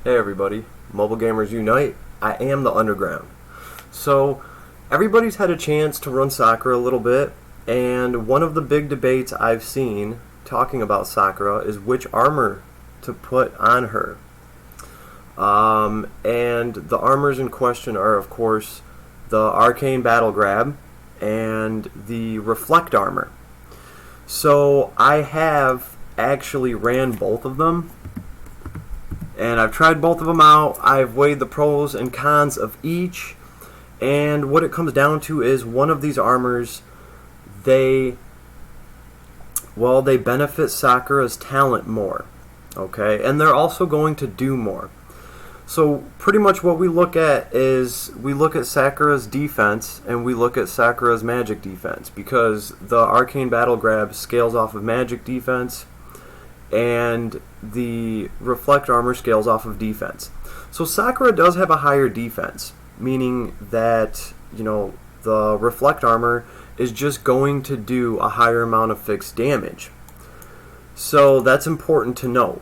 Hey everybody, Mobile Gamers Unite. I am the Underground. So, everybody's had a chance to run Sakura a little bit, and one of the big debates I've seen talking about Sakura is which armor to put on her. And the armors in question are, of course, the Arcane Battle Grab and the Reflect armor. So, I have actually ran both of them. And I've tried both of them out. I've weighed the pros and cons of each. And what it comes down to is one of these armors, they benefit Sakura's talent more. Okay? And they're also going to do more. So pretty much what we look at is we look at Sakura's defense and we look at Sakura's magic defense. Because the Arcane Battle Grab scales off of magic defense, and the Reflect armor scales off of defense. So Sakura does have a higher defense, meaning that, the Reflect armor is just going to do a higher amount of fixed damage. So that's important to know.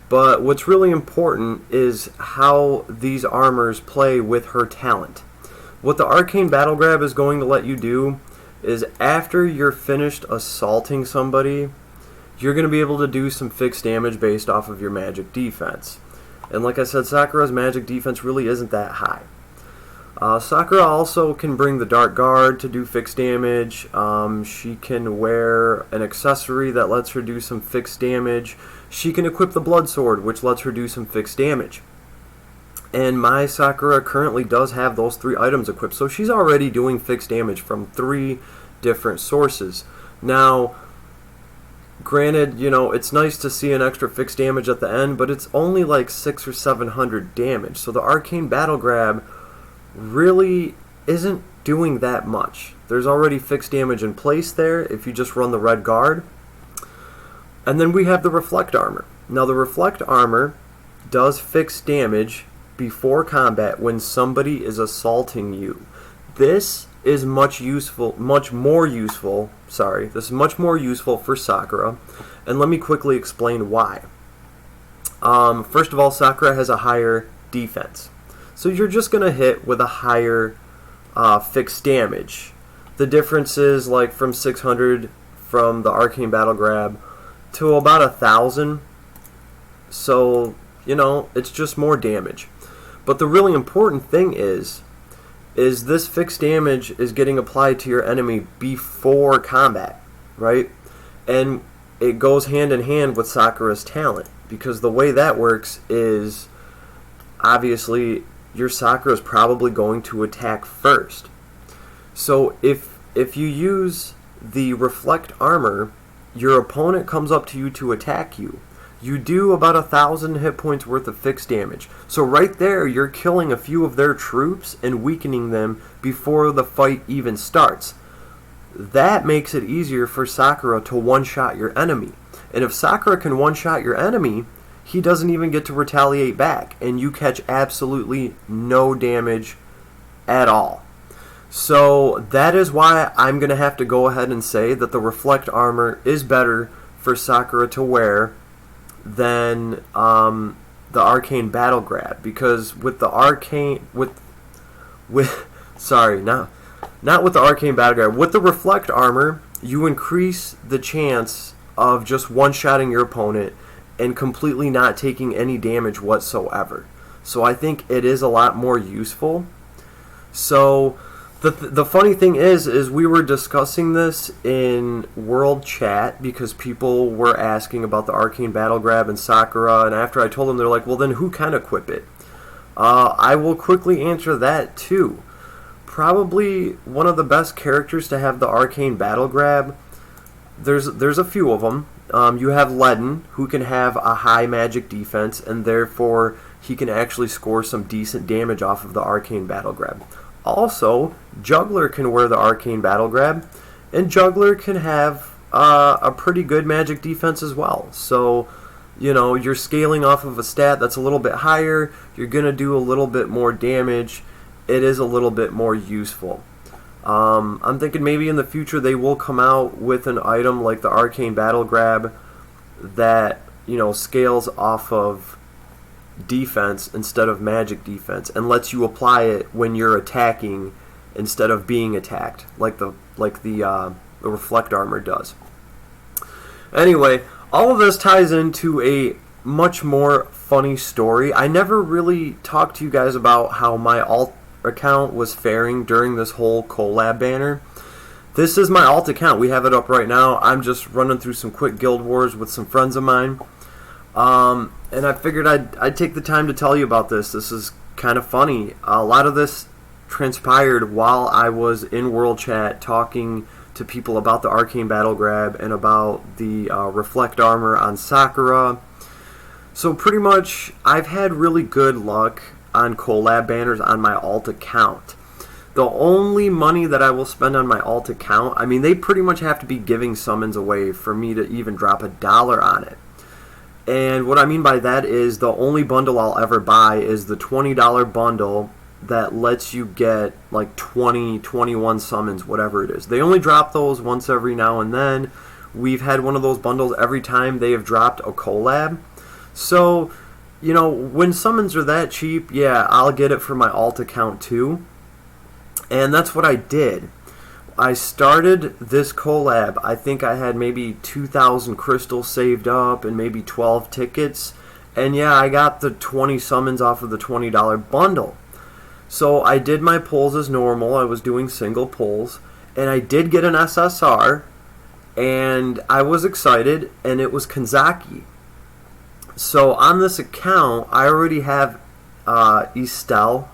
But what's really important is how these armors play with her talent. What the Arcane Battle Grab is going to let you do is after you're finished assaulting somebody, you're going to be able to do some fixed damage based off of your magic defense. And like I said, Sakura's magic defense really isn't that high. Sakura also can bring the Dark Guard to do fixed damage. She can wear an accessory that lets her do some fixed damage. She can equip the Blood Sword, which lets her do some fixed damage. And my Sakura currently does have those 3 items equipped, so she's already doing fixed damage from 3 different sources. Now, granted, it's nice to see an extra fixed damage at the end, but it's only like 600 or 700 damage. So the Arcane Battle Grab really isn't doing that much. There's already fixed damage in place there if you just run the Red Guard. And then we have the Reflect armor. Now the Reflect armor does fixed damage before combat when somebody is assaulting you. This is much more useful for Sakura, and let me quickly explain why. First of all, Sakura has a higher defense, so you're just going to hit with a higher fixed damage. The difference is like from 600 from the Arcane Battle Grab to about 1,000, so it's just more damage. But the really important thing is this fixed damage is getting applied to your enemy before combat, right? And it goes hand in hand with Sakura's talent, because the way that works is obviously your Sakura is probably going to attack first. So if you use the Reflect armor, your opponent comes up to you to attack you. You do about 1,000 hit points worth of fixed damage. So right there, you're killing a few of their troops and weakening them before the fight even starts. That makes it easier for Sakura to one-shot your enemy. And if Sakura can one-shot your enemy, he doesn't even get to retaliate back, and you catch absolutely no damage at all. So that is why I'm going to have to go ahead and say that the Reflect armor is better for Sakura to wear than the Arcane Battle Grab, because with the Arcane not with the Arcane Battle Grab, with the Reflect armor, you increase the chance of just one-shotting your opponent and completely not taking any damage whatsoever. So I think it is a lot more useful. So the funny thing is we were discussing this in World Chat because people were asking about the Arcane Battle Grab and Sakura, and after I told them, they're like, well, then who can equip it? I will quickly answer that too. Probably one of the best characters to have the Arcane Battle Grab, there's a few of them. You have Ledin, who can have a high magic defense, and therefore he can actually score some decent damage off of the Arcane Battle Grab. Also, Juggler can wear the Arcane Battle Grab, and Juggler can have a pretty good magic defense as well. So, you're scaling off of a stat that's a little bit higher, you're going to do a little bit more damage, it is a little bit more useful. I'm thinking maybe in the future they will come out with an item like the Arcane Battle Grab that, scales off of defense instead of magic defense, and lets you apply it when you're attacking instead of being attacked, like the reflect armor does. Anyway, all of this ties into a much more funny story. I never really talked to you guys about how my alt account was faring during this whole collab banner. This is my alt account. We have it up right now. I'm just running through some quick guild wars with some friends of mine. And I figured I'd take the time to tell you about this. This is kind of funny. A lot of this transpired while I was in World Chat talking to people about the Arcane Battle Grab and about the Reflect Armor on Sakura. So pretty much, I've had really good luck on collab banners on my alt account. The only money that I will spend on my alt account, I mean, they pretty much have to be giving summons away for me to even drop $1 on it. And what I mean by that is the only bundle I'll ever buy is the $20 bundle that lets you get like 20, 21 summons, whatever it is. They only drop those once every now and then. We've had one of those bundles every time they have dropped a collab. So, you know, when summons are that cheap, yeah, I'll get it for my alt account too. And that's what I did. I started this collab. I think I had maybe 2,000 crystals saved up and maybe 12 tickets. And yeah, I got the 20 summons off of the $20 bundle. So I did my pulls as normal. I was doing single pulls. And I did get an SSR. And I was excited. And it was Kanzaki. So on this account, I already have Estel,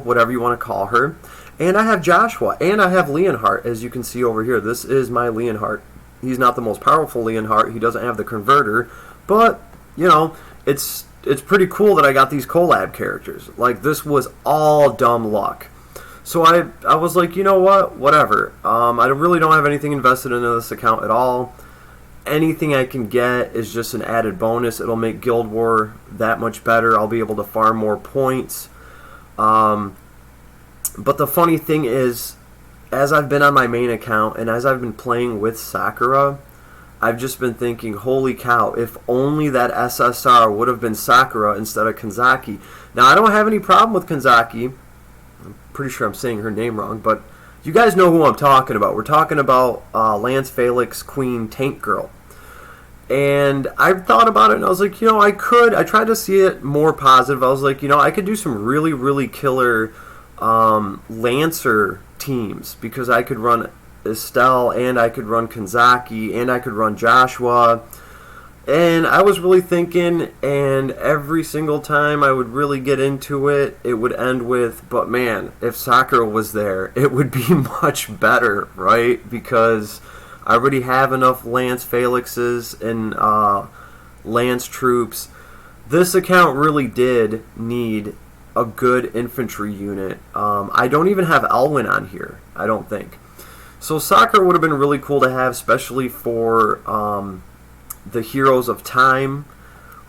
whatever you want to call her. And I have Joshua, and I have Leonhardt, as you can see over here. This is my Leonhardt. He's not the most powerful Leonhardt. He doesn't have the converter. But, you know, it's pretty cool that I got these collab characters. Like, this was all dumb luck. So I was like, you know what? Whatever. I really don't have anything invested into this account at all. Anything I can get is just an added bonus. It'll make Guild War that much better. I'll be able to farm more points. But the funny thing is, as I've been on my main account and as I've been playing with Sakura, I've just been thinking, holy cow, if only that SSR would have been Sakura instead of Kanzaki. Now, I don't have any problem with Kanzaki. I'm pretty sure I'm saying her name wrong, but you guys know who I'm talking about. We're talking about Lance Felix Queen Tank Girl. And I thought about it and I was like, you know, I tried to see it more positive. I was like, you know, I could do some really, really killer Lancer teams, because I could run Estelle and I could run Kanzaki and I could run Joshua. And I was really thinking, and every single time I would really get into it, it would end with, but man, if Sakura was there, it would be much better, right? Because I already have enough Lance Felixes and Lance troops. This account really did need a good infantry unit. I don't even have Elwyn on here, I don't think. So Sakura would have been really cool to have, especially for the Heroes of Time,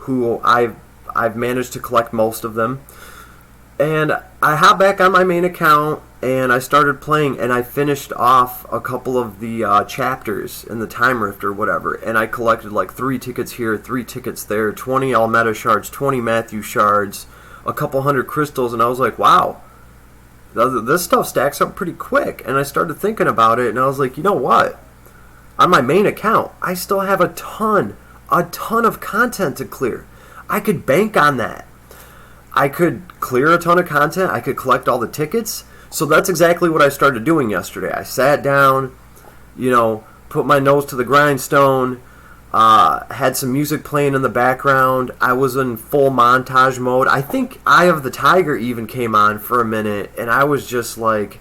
who I've managed to collect most of them. And I hopped back on my main account and I started playing, and I finished off a couple of the chapters in the Time Rift or whatever, and I collected like 3 tickets here, 3 tickets there, 20 Almeta shards, 20 Matthew shards, a couple hundred crystals, and I was like, wow, this stuff stacks up pretty quick. And I started thinking about it, and I was like, you know what? On my main account, I still have a ton of content to clear. I could bank on that. I could clear a ton of content. I could collect all the tickets. So that's exactly what I started doing yesterday. I sat down, you know, put my nose to the grindstone, had some music playing in the background. I was in full montage mode. I think Eye of the Tiger even came on for a minute, and I was just like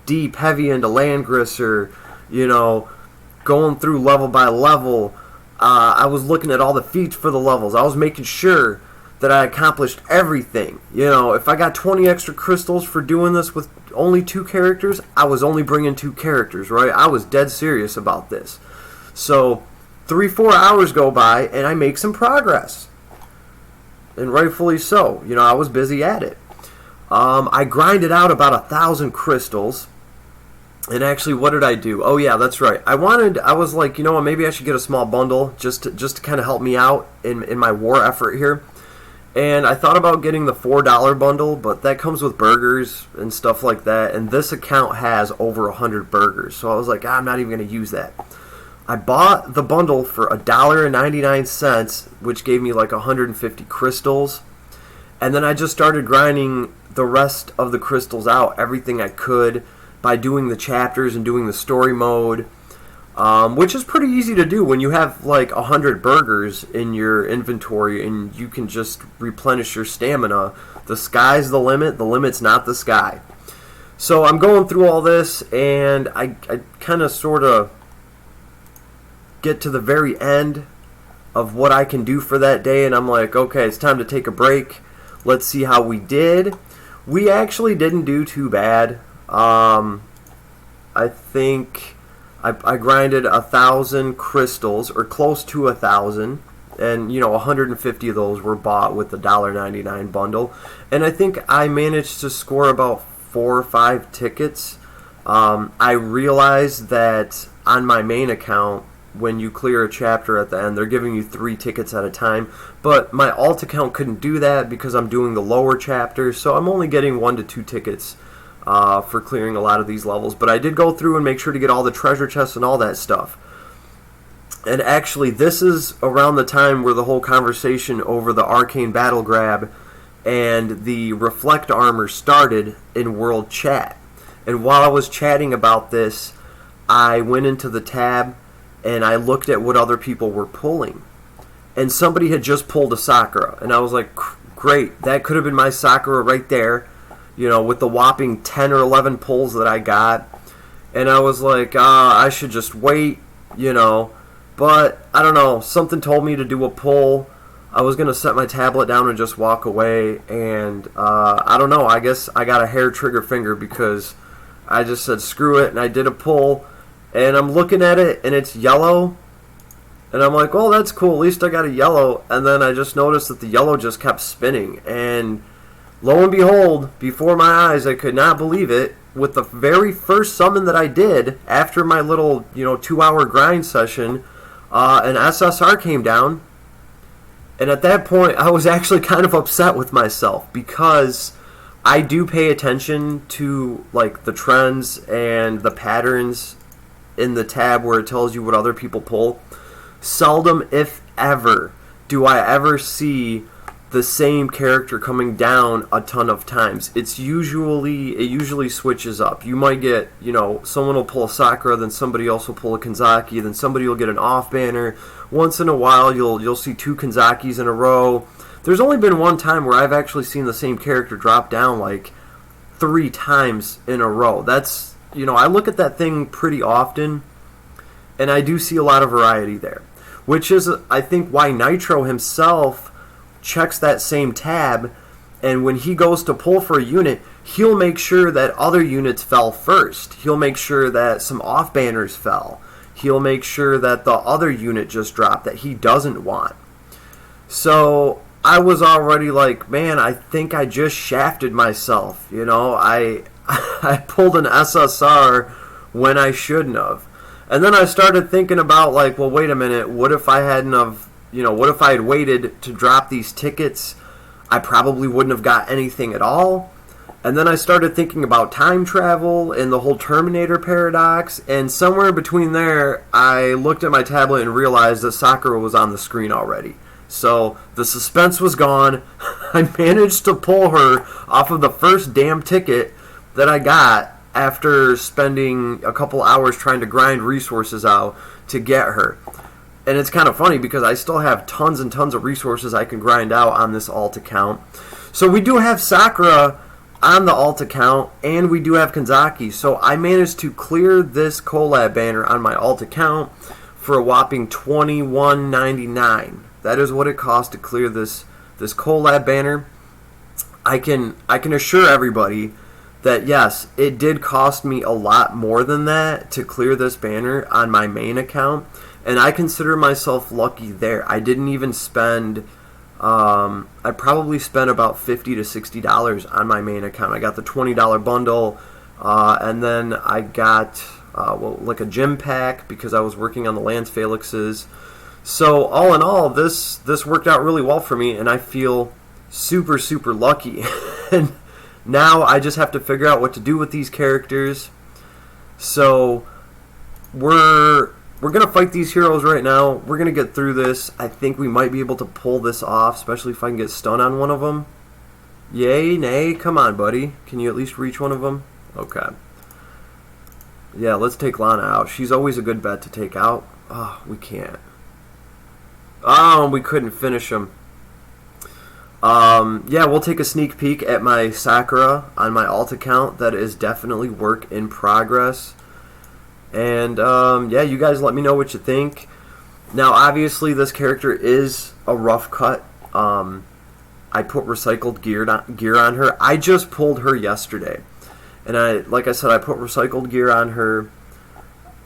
deep, heavy into Langrisser, you know, going through level by level. I was looking at all the feats for the levels. I was making sure that I accomplished everything. You know, if I got 20 extra crystals for doing this with only 2 characters, I was only bringing 2 characters, right? I was dead serious about this. So 3-4 hours go by and I make some progress, and rightfully so. You know, I was busy at it. I grinded out about 1,000 crystals. And actually, what did I do? Oh yeah, that's right. I was like, you know what, maybe I should get a small bundle just to kind of help me out in my war effort here. And I thought about getting the $4 bundle, but that comes with burgers and stuff like that. And this account has over 100 burgers. So I was like, I'm not even going to use that. I bought the bundle for $1.99, which gave me like 150 crystals. And then I just started grinding the rest of the crystals out, everything I could, by doing the chapters and doing the story mode. Which is pretty easy to do when you have like 100 burgers in your inventory and you can just replenish your stamina. The sky's the limit. The limit's not the sky. So I'm going through all this, and I kind of sort of get to the very end of what I can do for that day, and I'm like, okay, it's time to take a break. Let's see how we did. We actually didn't do too bad. I think I grinded 1,000 crystals, or close to 1,000, and 150 of those were bought with the $1.99 bundle. And I think I managed to score about 4 or 5 tickets. I realized that on my main account, when you clear a chapter at the end, they're giving you 3 tickets at a time. But my alt account couldn't do that because I'm doing the lower chapters, so I'm only getting 1 to 2 tickets for clearing a lot of these levels. But I did go through and make sure to get all the treasure chests and all that stuff. And actually, this is around the time where the whole conversation over the arcane battle grab and the reflect armor started in world chat. And while I was chatting about this, I went into the tab and I looked at what other people were pulling. And somebody had just pulled a Sakura. And I was like, great, that could have been my Sakura right there, with the whopping 10 or 11 pulls that I got. And I was like, I should just wait, But, I don't know, something told me to do a pull. I was going to set my tablet down and just walk away. And, I don't know, I guess I got a hair trigger finger because I just said screw it. And I did a pull. And I'm looking at it, and it's yellow. And I'm like, oh, that's cool. At least I got a yellow. And then I just noticed that the yellow just kept spinning. And lo and behold, before my eyes, I could not believe it. With the very first summon that I did, after my little, 2-hour grind session, an SSR came down. And at that point, I was actually kind of upset with myself because I do pay attention to, like, the trends and the patterns in the tab where it tells you what other people pull. Seldom, if ever, do I ever see the same character coming down a ton of times. It usually switches up. You might get, someone will pull a Sakura, then somebody else will pull a Kanzaki, then somebody will get an off banner. Once in a while, you'll see 2 Kanzakis in a row. There's only been one time where I've actually seen the same character drop down like 3 times in a row. That's, I look at that thing pretty often, and I do see a lot of variety there. Which is, I think, why Nitro himself checks that same tab, and when he goes to pull for a unit, he'll make sure that other units fell first. He'll make sure that some off banners fell. He'll make sure that the other unit just dropped that he doesn't want. So I was already like, man, I think I just shafted myself. I pulled an SSR when I shouldn't have. And then I started thinking about, like, well, wait a minute, what if I hadn't have, what if I had waited to drop these tickets? I probably wouldn't have got anything at all. And then I started thinking about time travel and the whole Terminator paradox. And somewhere between there, I looked at my tablet and realized that Sakura was on the screen already. So the suspense was gone. I managed to pull her off of the first damn ticket that I got after spending a couple hours trying to grind resources out to get her. And it's kind of funny because I still have tons and tons of resources I can grind out on this alt account. So we do have Sakura on the alt account, and we do have Kanzaki. So I managed to clear this collab banner on my alt account for a whopping $21.99. That is what it cost to clear this collab banner. I can assure everybody that yes, it did cost me a lot more than that to clear this banner on my main account, and I consider myself lucky there. I didn't even spend, I probably spent about $50 to $60 on my main account. I got the $20 bundle, and then I got like a gym pack because I was working on the Lance Felixes. So all in all, this worked out really well for me, and I feel super, super lucky. And now I just have to figure out what to do with these characters. So we're going to fight these heroes right now. We're going to get through this. I think we might be able to pull this off, especially if I can get stun on one of them. Yay, nay, come on, buddy. Can you at least reach one of them? Okay. Yeah, let's take Lana out. She's always a good bet to take out. Oh, we can't. Oh, we couldn't finish him. Yeah, we'll take a sneak peek at my Sakura on my alt account. That is definitely work in progress. And, yeah, you guys let me know what you think. Now, obviously, this character is a rough cut. I put recycled gear on her. I just pulled her yesterday. And like I said, I put recycled gear on her.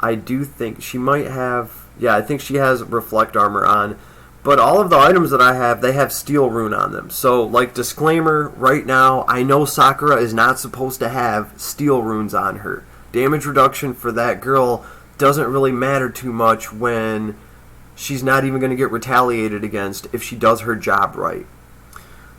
I do think she might have... Yeah, I think she has reflect armor on. But all of the items that I have, they have steel rune on them. So, like, disclaimer, right now, I know Sakura is not supposed to have steel runes on her. Damage reduction for that girl doesn't really matter too much when she's not even going to get retaliated against if she does her job right.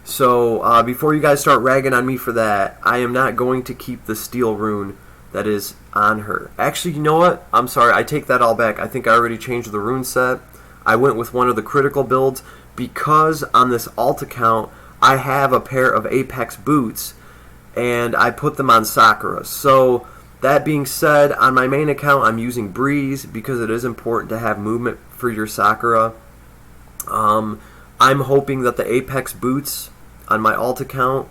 So, before you guys start ragging on me for that, I am not going to keep the steel rune that is on her. Actually, you know what? I'm sorry, I take that all back. I think I already changed the rune set. I went with one of the critical builds because on this alt account, I have a pair of Apex boots, and I put them on Sakura. So, that being said, on my main account, I'm using Breeze because it is important to have movement for your Sakura. I'm hoping that the Apex boots on my alt account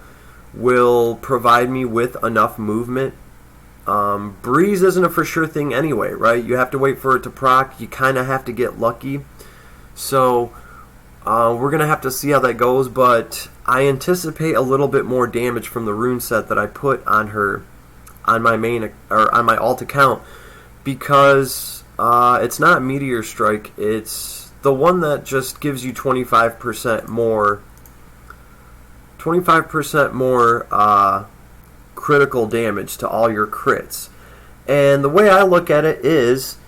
will provide me with enough movement. Breeze isn't a for sure thing anyway, right? You have to wait for it to proc. You kind of have to get lucky. So we're going to have to see how that goes, but I anticipate a little bit more damage from the rune set that I put on her on my main or on my alt account because it's not Meteor Strike. It's the one that just gives you 25% more critical damage to all your crits. And the way I look at it is,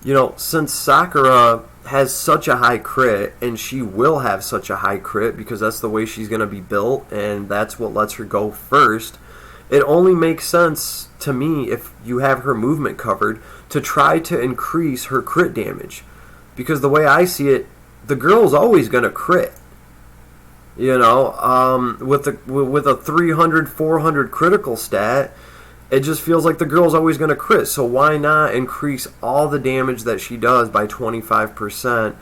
you know, since Sakura has such a high crit, and she will have such a high crit because that's the way she's going to be built, and that's what lets her go first, it only makes sense to me, if you have her movement covered, to try to increase her crit damage. Because the way I see it, the girl's always going to crit. You know, with a 300, 400 critical stat, it just feels like the girl's always going to crit. So why not increase all the damage that she does by 25%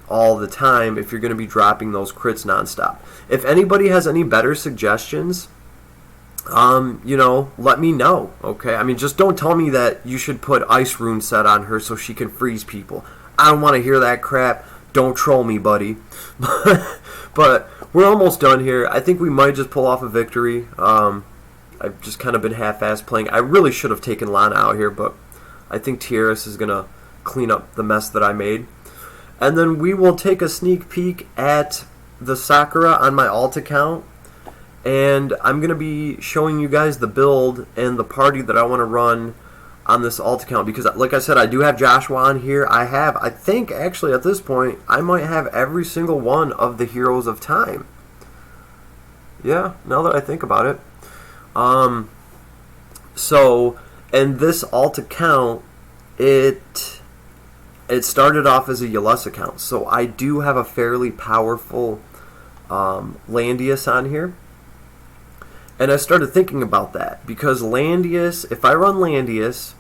all the time if you're going to be dropping those crits nonstop? If anybody has any better suggestions, you know, let me know, okay? I mean, just don't tell me that you should put Ice Rune set on her so she can freeze people. I don't want to hear that crap. Don't troll me, buddy. But we're almost done here. I think we might just pull off a victory. I've just kind of been half-assed playing. I really should have taken Lana out here, but I think Tiaris is going to clean up the mess that I made. And then we will take a sneak peek at the Sakura on my alt account. And I'm going to be showing you guys the build and the party that I want to run on this alt account. Because, like I said, I do have Joshua on here. I think, actually, at this point, I might have every single one of the Heroes of Time. Yeah, now that I think about it. So, and this alt account, it started off as a Yuless account. So I do have a fairly powerful Landius on here. And I started thinking about that, because Landius, if I run Landius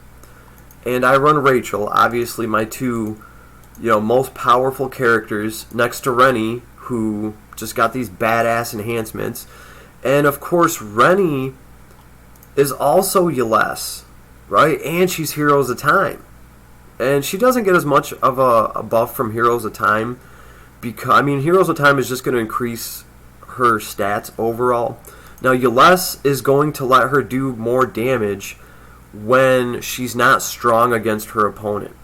and I run Rachel, obviously my two, you know, most powerful characters next to Rennie, who just got these badass enhancements, and of course Rennie is also Yuless, right? And she's Heroes of Time, and she doesn't get as much of a buff from Heroes of Time, because I mean Heroes of Time is just going to increase her stats overall. Now, Yuless is going to let her do more damage when she's not strong against her opponent.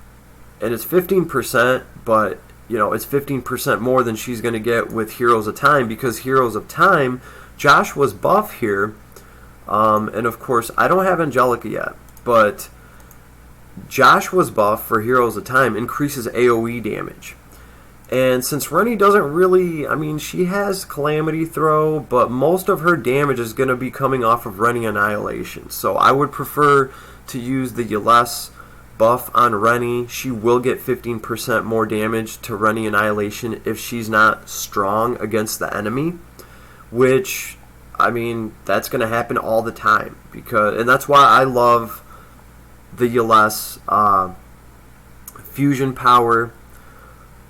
And it's 15%, but, you know, it's 15% more than she's going to get with Heroes of Time, because Heroes of Time, Joshua's buff here, and of course, I don't have Angelica yet, but Joshua's buff for Heroes of Time increases AoE damage. And since Rennie doesn't really, I mean, she has Calamity Throw, but most of her damage is going to be coming off of Rennie Annihilation. So I would prefer to use the Yles buff on Rennie. She will get 15% more damage to Rennie Annihilation if she's not strong against the enemy, which, I mean, that's going to happen all the time. And that's why I love the Yles fusion power.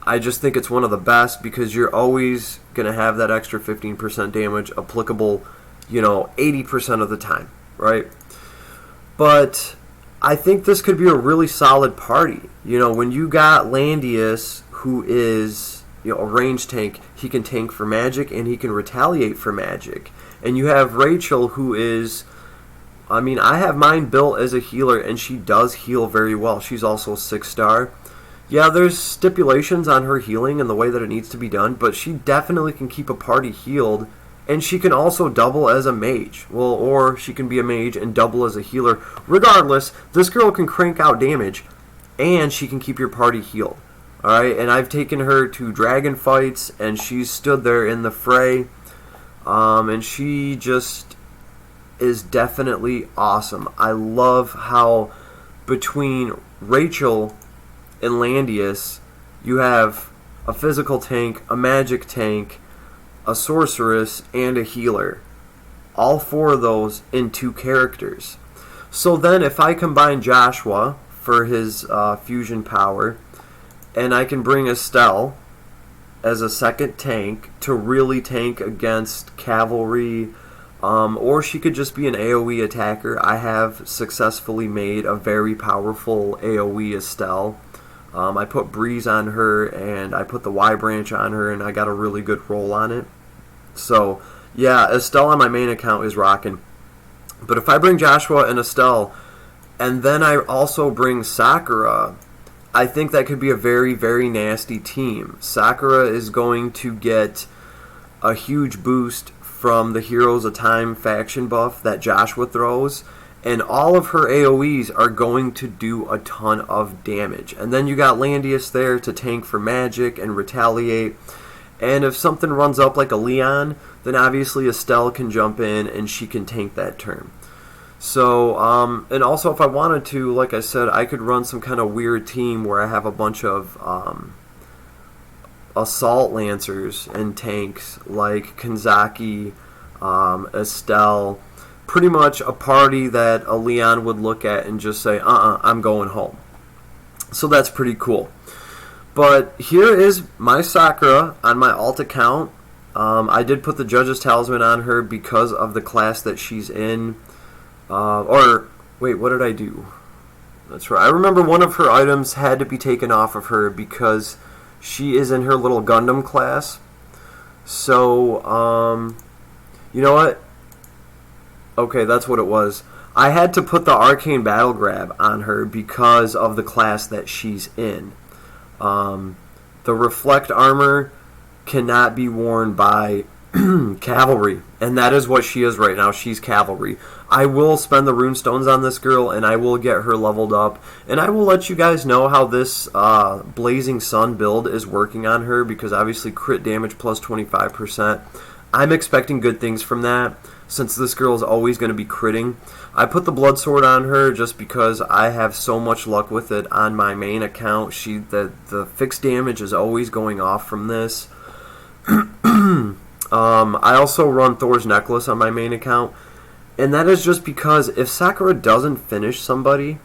I just think it's one of the best because you're always going to have that extra 15% damage applicable, 80% of the time, right? But I think this could be a really solid party. When you got Landius, who is, a range tank, he can tank for magic and he can retaliate for magic. And you have Rachel, who is, I mean, I have mine built as a healer and she does heal very well. She's also 6-star. Yeah, there's stipulations on her healing and the way that it needs to be done, but she definitely can keep a party healed, and she can also double as a mage. Well, or she can be a mage and double as a healer. Regardless, this girl can crank out damage, and she can keep your party healed. Alright, and I've taken her to dragon fights, and she's stood there in the fray, and she just is definitely awesome. I love how between Rachel in Landius, you have a physical tank, a magic tank, a sorceress, and a healer. All 4 of those in 2 characters. So then if I combine Joshua for his fusion power, and I can bring Estelle as a second tank to really tank against cavalry, or she could just be an AoE attacker. I have successfully made a very powerful AoE Estelle. I put Breeze on her, and I put the Y branch on her, and I got a really good roll on it. So, yeah, Estelle on my main account is rocking. But if I bring Joshua and Estelle, and then I also bring Sakura, I think that could be a very, very nasty team. Sakura is going to get a huge boost from the Heroes of Time faction buff that Joshua throws, and all of her AoEs are going to do a ton of damage. And then you got Landius there to tank for magic and retaliate. And if something runs up like a Leon, then obviously Estelle can jump in and she can tank that turn. So, and also if I wanted to, like I said, I could run some kind of weird team where I have a bunch of assault lancers and tanks like Kanzaki, Estelle. Pretty much a party that a Leon would look at and just say, I'm going home. So that's pretty cool. But here is my Sakura on my alt account. I did put the Judge's Talisman on her because of the class that she's in. Wait, what did I do? That's right. I remember one of her items had to be taken off of her because she is in her little Gundam class. So, you know what? Okay, that's what it was. I had to put the Arcane Battle Grab on her because of the class that she's in. The Reflect Armor cannot be worn by Cavalry, and that is what she is right now. She's Cavalry. I will spend the Runestones on this girl, and I will get her leveled up, and I will let you guys know how this Blazing Sun build is working on her, because obviously crit damage plus 25%. I'm expecting good things from that, since this girl is always going to be critting. I put the Blood Sword on her just because I have so much luck with it on my main account. The fixed damage is always going off from this. I also run Thor's Necklace on my main account, and that is just because if Sakura doesn't finish somebody,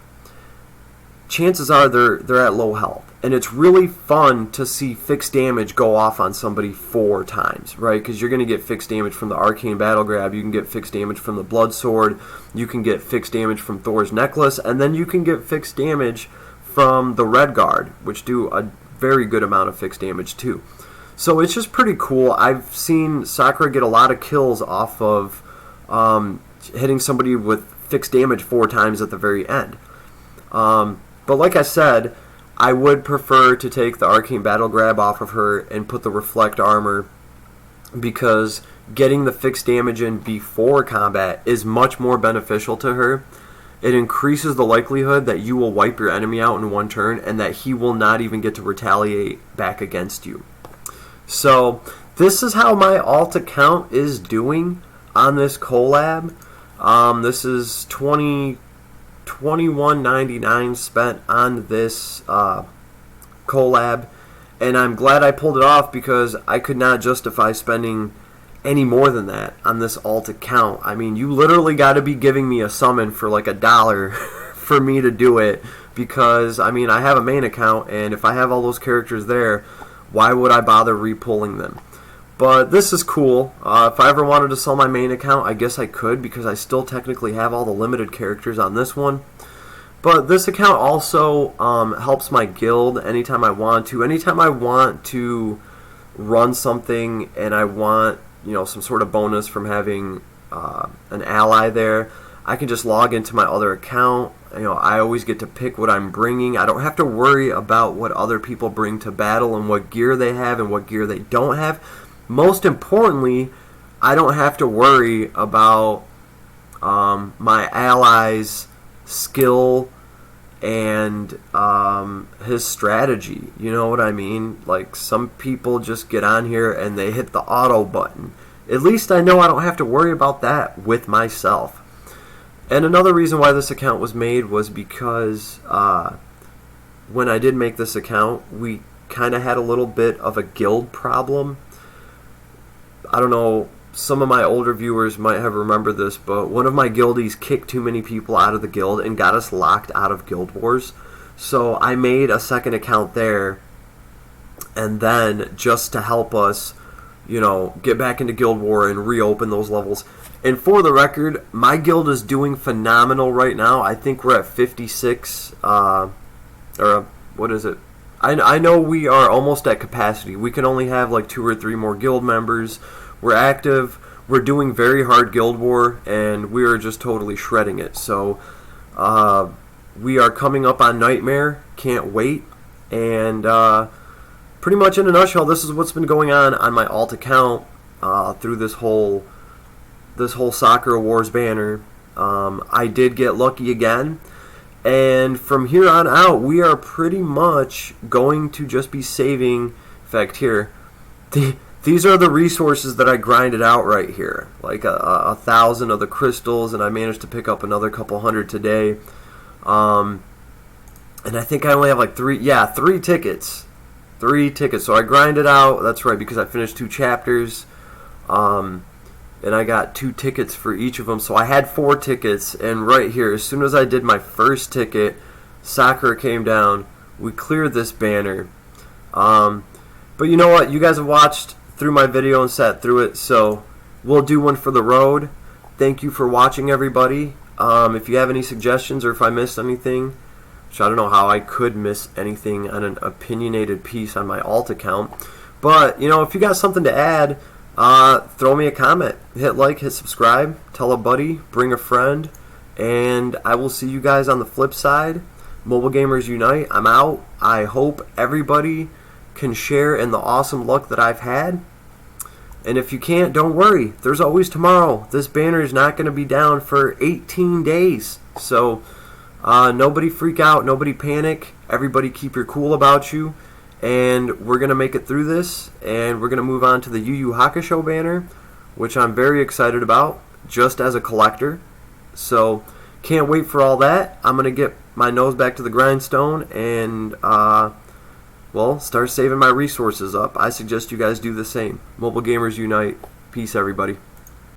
chances are they're at low health. And it's really fun to see fixed damage go off on somebody 4 times, right? Because you're going to get fixed damage from the Arcane Battle Grab, you can get fixed damage from the Blood Sword, you can get fixed damage from Thor's Necklace, and then you can get fixed damage from the Red Guard, which do a very good amount of fixed damage too. So it's just pretty cool. I've seen Sakura get a lot of kills off of hitting somebody with fixed damage 4 times at the very end. But like I said, I would prefer to take the Arcane Battle Grab off of her and put the Reflect Armor, because getting the fixed damage in before combat is much more beneficial to her. it increases the likelihood that you will wipe your enemy out in one turn and that he will not even get to retaliate back against you. So this is how my alt account is doing on this collab. This is $21.99 spent on this collab, and I'm glad I pulled it off because I could not justify spending any more than that on this alt account. I mean, you literally got to be giving me a summon for like $1 for me to do it, because I mean, I have a main account, and if I have all those characters there, why would I bother repulling them? But this is cool. If I ever wanted to sell my main account, I guess I could, because I still technically have all the limited characters on this one. But this account also helps my guild anytime I want to. Anytime I want to run something and I want, you know, some sort of bonus from having an ally there, I can just log into my other account. You know, I always get to pick what I'm bringing. I don't have to worry about what other people bring to battle and what gear they have and what gear they don't have. Most importantly, I don't have to worry about my allies' skill and his strategy. You know what I mean? Like, some people just get on here and they hit the auto button. At least I know I don't have to worry about that with myself. And another reason why this account was made was because when I did make this account, we kind of had a little bit of a guild problem. I don't know, some of my older viewers might have remembered this, but one of my guildies kicked too many people out of the guild and got us locked out of Guild Wars. So I made a second account there, and then just to help us, you know, get back into Guild War and reopen those levels. And for the record, my guild is doing phenomenal right now. I think we're at 56, or what is it? I know we are almost at capacity. We can only have like 2 or 3 more guild members. We're active. We're doing very hard Guild War, and we are just totally shredding it. So we are coming up on Nightmare. Can't wait. And pretty much in a nutshell, this is what's been going on my alt account through this whole Sakura Wars banner. I did get lucky again. And from here on out, we are pretty much going to just be saving. In fact, here, these are the resources that I grinded out right here. Like 1,000 of the crystals, and I managed to pick up another couple hundred today. And I think I only have like 3 tickets. 3 tickets. So I grinded out, that's right, because I finished 2 chapters. And I got 2 tickets for each of them. So I had 4 tickets, and right here, as soon as I did my first ticket, Sakura came down. We cleared this banner. But you know what? You guys have watched through my video and sat through it, so we'll do one for the road. Thank you for watching, everybody. If you have any suggestions or if I missed anything, which I don't know how I could miss anything on an opinionated piece on my alt account. But, you know, if you got something to add, throw me a comment, hit like, hit subscribe, tell a buddy, bring a friend, and I will see you guys on the flip side. Mobile Gamers Unite, I'm out. I hope everybody can share in the awesome luck that I've had. And if you can't, don't worry. There's always tomorrow. This banner is not going to be down for 18 days. So nobody freak out, nobody panic. Everybody keep your cool about you. And we're going to make it through this, and we're going to move on to the Yu Yu Hakusho banner, which I'm very excited about, just as a collector. So, can't wait for all that. I'm going to get my nose back to the grindstone and, well, start saving my resources up. I suggest you guys do the same. Mobile Gamers Unite. Peace, everybody.